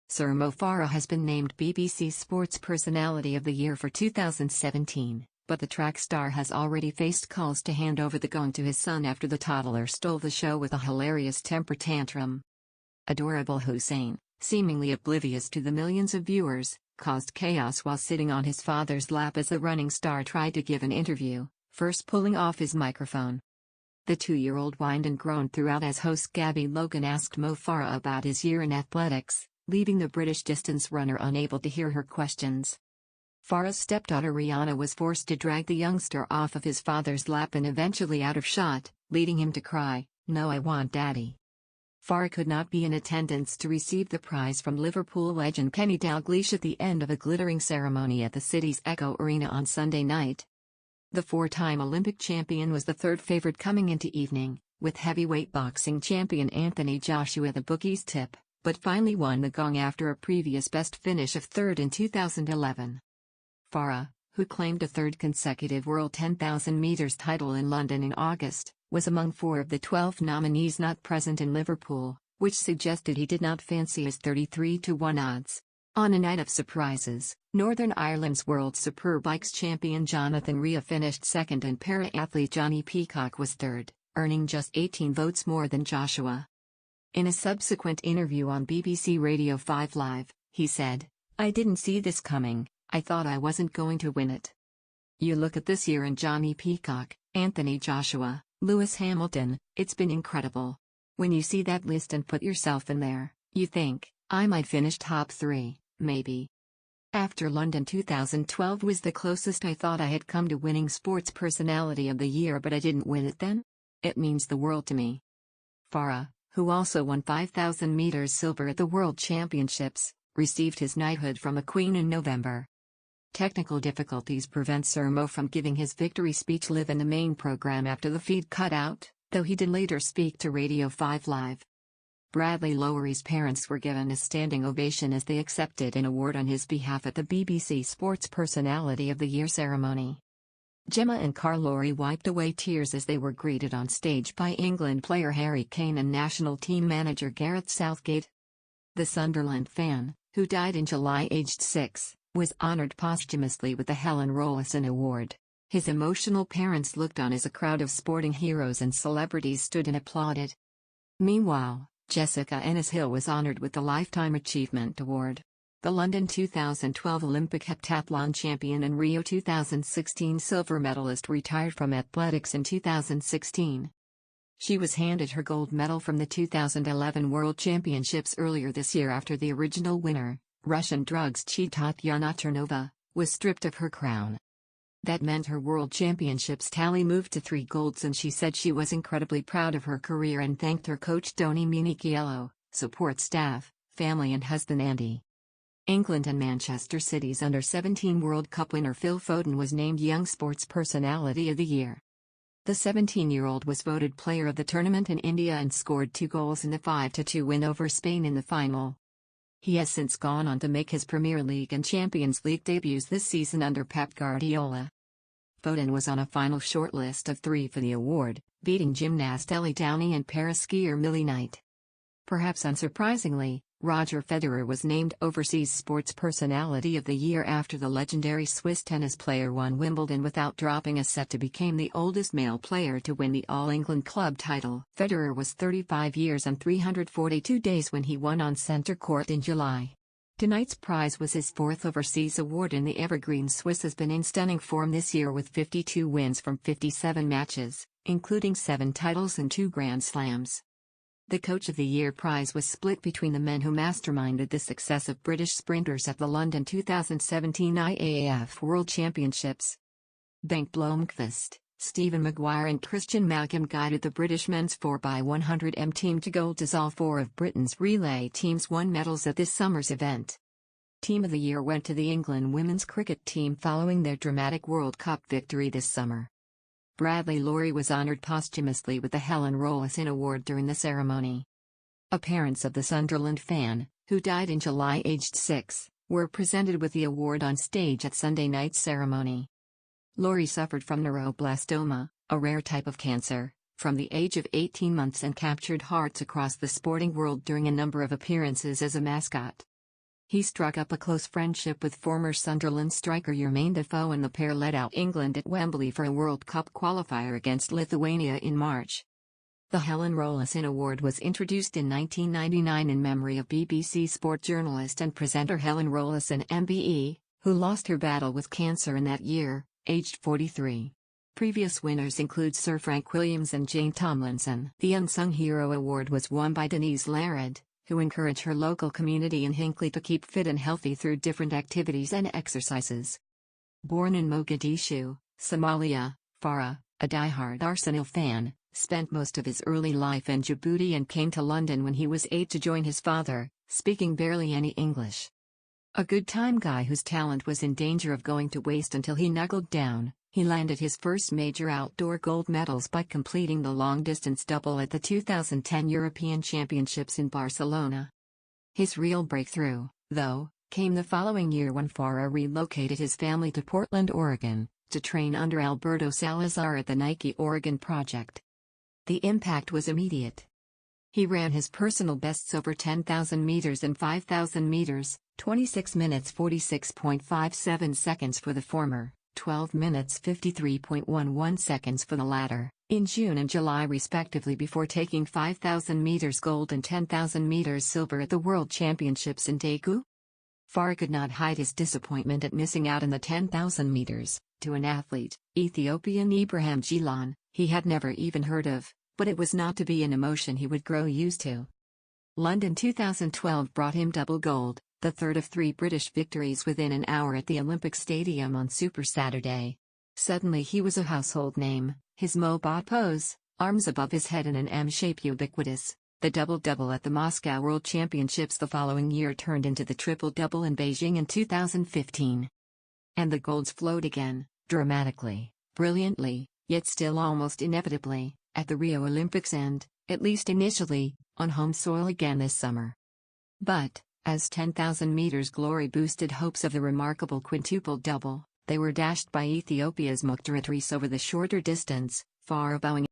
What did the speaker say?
Sir Mo Farah has been named BBC Sports Personality of the Year for 2017, but the track star has already faced calls to hand over the gong to his son after the toddler stole the show with a hilarious temper tantrum. Adorable Hussein, seemingly oblivious to the millions of viewers, caused chaos while sitting on his father's lap as the running star tried to give an interview, first pulling off his microphone. The 2-year-old whined and groaned throughout as host Gabby Logan asked Mo Farah about his year in athletics, leaving the British distance runner unable to hear her questions. Farah's stepdaughter Rihanna was forced to drag the youngster off of his father's lap and eventually out of shot, leading him to cry, "No, I want Daddy." Farah could not be in attendance to receive the prize from Liverpool legend Kenny Dalglish at the end of a glittering ceremony at the city's Echo Arena on Sunday night. The 4-time Olympic champion was the third favorite coming into evening, with heavyweight boxing champion Anthony Joshua the bookies tip, but finally won the gong after a previous best finish of third in 2011. Farah, who claimed a third consecutive World 10,000 meters title in London in August, was among 4 of the 12 nominees not present in Liverpool, which suggested he did not fancy his 33-1 odds. On a night of surprises, Northern Ireland's World Superbikes champion Jonathan Rea finished second and para-athlete Johnny Peacock was third, earning just 18 votes more than Joshua. In a subsequent interview on BBC Radio 5 Live, he said, "I didn't see this coming, I thought I wasn't going to win it. You look at this year and Johnny Peacock, Anthony Joshua, Lewis Hamilton, it's been incredible. When you see that list and put yourself in there, you think, I might finish top 3, maybe." After London 2012 was the closest I thought I had come to winning Sports Personality of the Year, but I didn't win it then? It means the world to me. Farah, who also won 5,000 meters silver at the World Championships, received his knighthood from a queen in November. Technical difficulties prevent Sir Mo from giving his victory speech live in the main program after the feed cut out, though he did later speak to Radio 5 Live. Bradley Lowery's parents were given a standing ovation as they accepted an award on his behalf at the BBC Sports Personality of the Year ceremony. Gemma and Carl Lowry wiped away tears as they were greeted on stage by England player Harry Kane and national team manager Gareth Southgate. The Sunderland fan, who died in July aged 6, was honoured posthumously with the Helen Rollason Award. His emotional parents looked on as a crowd of sporting heroes and celebrities stood and applauded. Meanwhile, Jessica Ennis-Hill was honoured with the Lifetime Achievement Award. The London 2012 Olympic heptathlon champion and Rio 2016 silver medalist retired from athletics in 2016. She was handed her gold medal from the 2011 World Championships earlier this year after the original winner, Russian drugs cheat Tatyana Chernova, was stripped of her crown. That meant her World Championships tally moved to 3 golds, and she said she was incredibly proud of her career and thanked her coach Doni Minichiello, support staff, family and husband Andy. England and Manchester City's Under-17 World Cup winner Phil Foden was named Young Sports Personality of the Year. The 17-year-old was voted player of the tournament in India and scored 2 goals in the 5-2 win over Spain in the final. He has since gone on to make his Premier League and Champions League debuts this season under Pep Guardiola. Foden was on a final shortlist of 3 for the award, beating gymnast Ellie Downey and para-skier Millie Knight. Perhaps unsurprisingly, Roger Federer was named Overseas Sports Personality of the Year after the legendary Swiss tennis player won Wimbledon without dropping a set to become the oldest male player to win the All-England club title. Federer was 35 years and 342 days when he won on centre court in July. Tonight's prize was his 4th overseas award, and the evergreen Swiss has been in stunning form this year with 52 wins from 57 matches, including 7 titles and 2 Grand Slams. The Coach of the Year prize was split between the men who masterminded the success of British sprinters at the London 2017 IAAF World Championships. Bengt Blomqvist, Stephen Maguire and Christian Malcolm guided the British men's 4x100m team to gold as all 4 of Britain's relay teams won medals at this summer's event. Team of the Year went to the England women's cricket team following their dramatic World Cup victory this summer. Bradley Lowery was honoured posthumously with the Helen Rollason Award during the ceremony. Parents of the Sunderland fan, who died in July aged 6, were presented with the award on stage at Sunday night's ceremony. Lowery suffered from neuroblastoma, a rare type of cancer, from the age of 18 months and captured hearts across the sporting world during a number of appearances as a mascot. He struck up a close friendship with former Sunderland striker Jermaine Defoe, and the pair led out England at Wembley for a World Cup qualifier against Lithuania in March. The Helen Rollason Award was introduced in 1999 in memory of BBC sport journalist and presenter Helen Rollason MBE, who lost her battle with cancer in that year, aged 43. Previous winners include Sir Frank Williams and Jane Tomlinson. The Unsung Hero Award was won by Denise Laird, who encouraged her local community in Hinckley to keep fit and healthy through different activities and exercises. Born in Mogadishu, Somalia, Farah, a die-hard Arsenal fan, spent most of his early life in Djibouti and came to London when he was 8 to join his father, speaking barely any English. A good-time guy whose talent was in danger of going to waste until he knuckled down, he landed his first major outdoor gold medals by completing the long-distance double at the 2010 European Championships in Barcelona. His real breakthrough, though, came the following year when Farah relocated his family to Portland, Oregon, to train under Alberto Salazar at the Nike Oregon Project. The impact was immediate. He ran his personal bests over 10,000 meters and 5,000 meters, 26 minutes 46.57 seconds for the former, 12 minutes 53.11 seconds for the latter, in June and July respectively, before taking 5,000 meters gold and 10,000 meters silver at the World Championships in Daegu. Farah could not hide his disappointment at missing out in the 10,000 meters, to an athlete, Ethiopian Ibrahim Gilan, he had never even heard of, but it was not to be an emotion he would grow used to. London 2012 brought him double gold, the third of 3 British victories within an hour at the Olympic Stadium on Super Saturday. Suddenly he was a household name, his Mo-bot pose, arms above his head in an M-shape ubiquitous. The double-double at the Moscow World Championships the following year turned into the triple-double in Beijing in 2015. And the golds flowed again, dramatically, brilliantly, yet still almost inevitably, at the Rio Olympics and, at least initially, on home soil again this summer. But, as 10,000 meters glory boosted hopes of the remarkable quintuple double, they were dashed by Ethiopia's Mukhtar Idris over the shorter distance, Farah bowing